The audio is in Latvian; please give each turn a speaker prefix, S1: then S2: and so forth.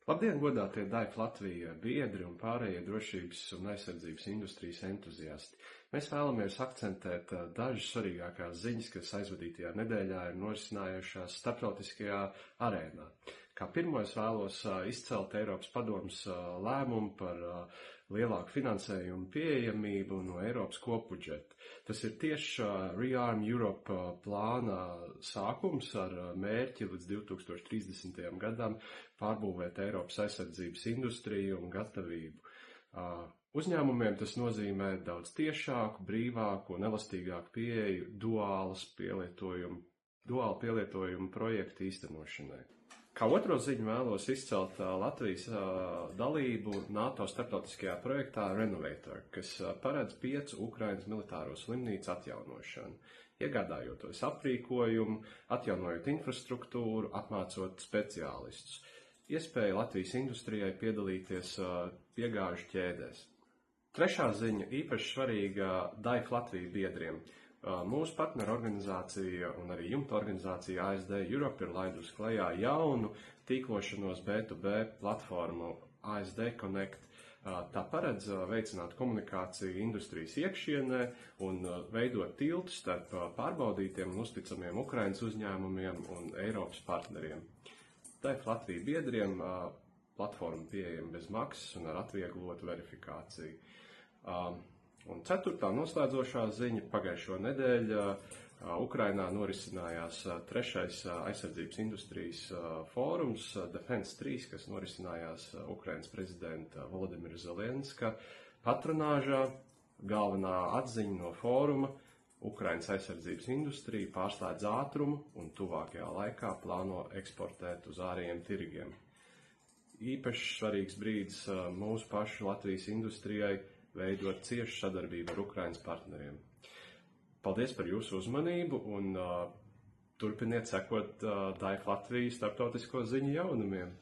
S1: Labdien, godātie DAIF Latvija biedri un pārējie drošības un aizsardzības industrijas entuziasti! Mēs vēlamies akcentēt dažas svarīgākās ziņas, kas aizvadītajā nedēļā ir norisinājušās starptautiskajā arēnā. Kā pirmo es vēlos izcelt Eiropas padomes lēmumu par lielāku finansējumu pieejamību no Eiropas kopbudžeta. Tas ir tieši Rearm Europe plāna sākums ar mērķi līdz 2030. gadam pārbūvēt Eiropas aizsardzības industriju un gatavību. Uzņēmumiem tas nozīmē daudz tiešāku, brīvāku un elastīgāku pieeju duālu pielietojumu projektu īstenošanai. Kā otro ziņu vēlos izcelt Latvijas dalību NATO starptautiskajā projektā Renovator, kas paredz 5 Ukrainas militāro slimnīcu atjaunošanu, iegādājoties aprīkojumu, atjaunojot infrastruktūru, apmācot speciālistus. Iespēja Latvijas industrijai piedalīties piegāžu ķēdēs. Trešā ziņa īpaši svarīga DAIF Latvija biedriem. Mūsu partneru organizācija un arī jumta organizācija ASD Europe ir laidusi klajā jaunu tīklošanos B2B platformu ASD Connect. Tā paredz veicināt komunikāciju industrijas iekšienē un veidot tiltu starp pārbaudītiem un uzticamiem Ukrainas uzņēmumiem un Eiropas partneriem. DAIF Latvija biedriem platforma pieejama bez maksas un ar atvieglotu verifikāciju. Un ceturtā noslēdzošā ziņa pagājušo nedēļu Ukrainā norisinājās trešais aizsardzības industrijas fórums Defense 3, kas norisinājās Ukrainas prezidenta Volodimira Zelenska patronāžā. Galvenā atziņa no fóruma – Ukrainas aizsardzības industrija pārslēdz ātrumu un tuvākajā laikā plāno eksportēt uz ārējiem tirgiem. Īpaši svarīgs brīdis mūsu pašu Latvijas industrijai veidot ciešu sadarbību ar Ukrainas partneriem. Paldies par jūsu uzmanību un turpiniet sekot DAIF Latvijas starptautisko ziņu jaunumiem!